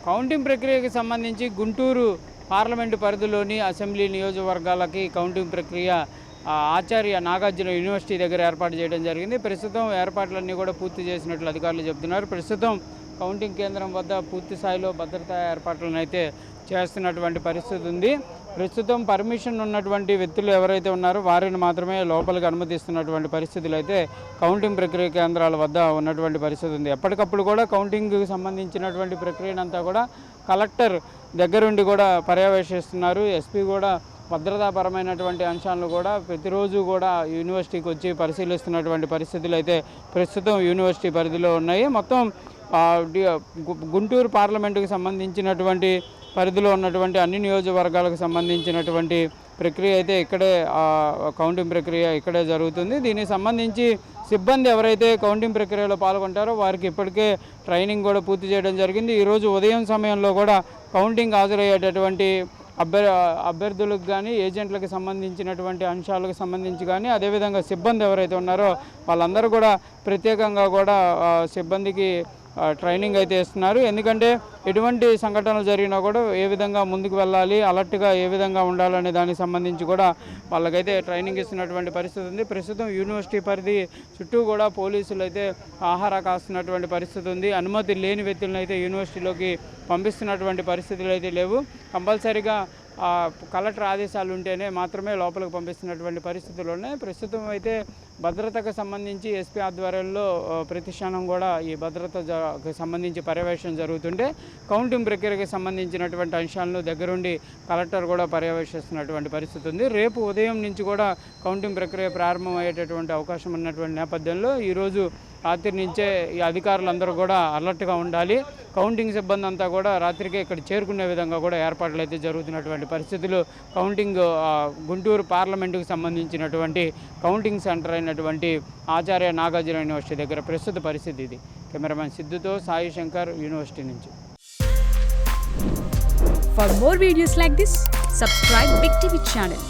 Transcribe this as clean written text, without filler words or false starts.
Counting ప్రక్రియకి సంబంధించి Guntur parliament పరిధిలోని assembly నియోజకవర్గాలకి counting ప్రక్రియ ఆచార్య నాగార్జున యూనివర్సిటీ దగ్గర ఏర్పాటు చేయడం జరిగింది. ప్రస్తుతం ఏర్పాట్లన్నీ కూడా పూర్తి చేసినట్లు అధికారులు చెబుతున్నారు. ప్రస్తుతం కౌంటింగ్ కేంద్రం వద్ద పూర్తి స్థాయిలో భద్రతా ఏర్పాట్లను అయితే చేస్తున్నటువంటి పరిస్థితి ఉంది. ప్రస్తుతం పర్మిషన్ ఉన్నటువంటి వ్యక్తులు ఎవరైతే ఉన్నారో వారిని మాత్రమే లోపలికి అనుమతిస్తున్నటువంటి పరిస్థితులు అయితే కౌంటింగ్ ప్రక్రియ కేంద్రాల వద్ద ఉన్నటువంటి పరిస్థితి ఉంది. ఎప్పటికప్పుడు కూడా కౌంటింగ్కి సంబంధించినటువంటి ప్రక్రియనంతా కూడా కలెక్టర్ దగ్గరుండి కూడా పర్యవేక్షిస్తున్నారు. ఎస్పీ కూడా భద్రతాపరమైనటువంటి అంశాలను కూడా ప్రతిరోజు కూడా యూనివర్సిటీకి వచ్చి పరిశీలిస్తున్నటువంటి పరిస్థితులు అయితే ప్రస్తుతం యూనివర్సిటీ పరిధిలో ఉన్నాయి. మొత్తం గుంటూరు పార్లమెంటుకు సంబంధించినటువంటి పరిధిలో ఉన్నటువంటి అన్ని నియోజకవర్గాలకు సంబంధించినటువంటి ప్రక్రియ అయితే ఇక్కడే కౌంటింగ్ ప్రక్రియ ఇక్కడే జరుగుతుంది. దీనికి సంబంధించి సిబ్బంది ఎవరైతే కౌంటింగ్ ప్రక్రియలో పాల్గొంటారో వారికి ఇప్పటికే ట్రైనింగ్ కూడా పూర్తి చేయడం జరిగింది. ఈరోజు ఉదయం సమయంలో కూడా కౌంటింగ్ హాజరయ్యేటటువంటి అభ్యర్థులకు కానీ ఏజెంట్లకు సంబంధించినటువంటి అంశాలకు సంబంధించి కానీ అదేవిధంగా సిబ్బంది ఎవరైతే ఉన్నారో వాళ్ళందరూ కూడా ప్రత్యేకంగా కూడా సిబ్బందికి ట్రైనింగ్ అయితే ఇస్తున్నారు. ఎందుకంటే ఎటువంటి సంఘటనలు జరిగినా కూడా ఏ విధంగా ముందుకు వెళ్ళాలి, అలర్ట్గా ఏ విధంగా ఉండాలనే దానికి సంబంధించి కూడా వాళ్ళకైతే ట్రైనింగ్ ఇస్తున్నటువంటి పరిస్థితి ఉంది. ప్రస్తుతం యూనివర్సిటీ పరిధి చుట్టూ కూడా పోలీసులు అయితే ఆహార కాస్తున్నటువంటి పరిస్థితి ఉంది. అనుమతి లేని వ్యక్తులను అయితే యూనివర్సిటీలోకి పంపిస్తున్నటువంటి పరిస్థితులు అయితే లేవు. కంపల్సరీగా కలెక్టర్ ఆదేశాలు ఉంటేనే మాత్రమే లోపలికి పంపిస్తున్నటువంటి పరిస్థితులు ఉన్నాయి. ప్రస్తుతం అయితే భద్రతకు సంబంధించి ఎస్పీ ఆధ్వర్యంలో ప్రతి క్షణం కూడా ఈ భద్రతకు సంబంధించి పర్యవేక్షణ జరుగుతుంటే కౌంటింగ్ ప్రక్రియకి సంబంధించినటువంటి అంశాలను దగ్గరుండి కలెక్టర్ కూడా పర్యవేక్షిస్తున్నటువంటి పరిస్థితి ఉంది. రేపు ఉదయం నుంచి కూడా కౌంటింగ్ ప్రక్రియ ప్రారంభమయ్యేటటువంటి అవకాశం ఉన్నటువంటి నేపథ్యంలో ఈరోజు రాత్రి నుంచే ఈ అధికారులందరూ కూడా అలర్ట్గా ఉండాలి. కౌంటింగ్ సిబ్బంది అంతా కూడా రాత్రికే ఇక్కడ చేరుకునే విధంగా కూడా ఏర్పాట్లు అయితే జరుగుతున్నటువంటి పరిస్థితులు కౌంటింగ్ గుంటూరు పార్లమెంటుకు సంబంధించినటువంటి కౌంటింగ్ సెంటర్ అయినటువంటి ఆచార్య నాగార్జున యూనివర్సిటీ దగ్గర ప్రస్తుత పరిస్థితి ఇది. కెమెరామెన్ సిద్ధుతో సాయి శంకర్, యూనివర్సిటీ నుంచి. For more videos like this, subscribe Big TV channel.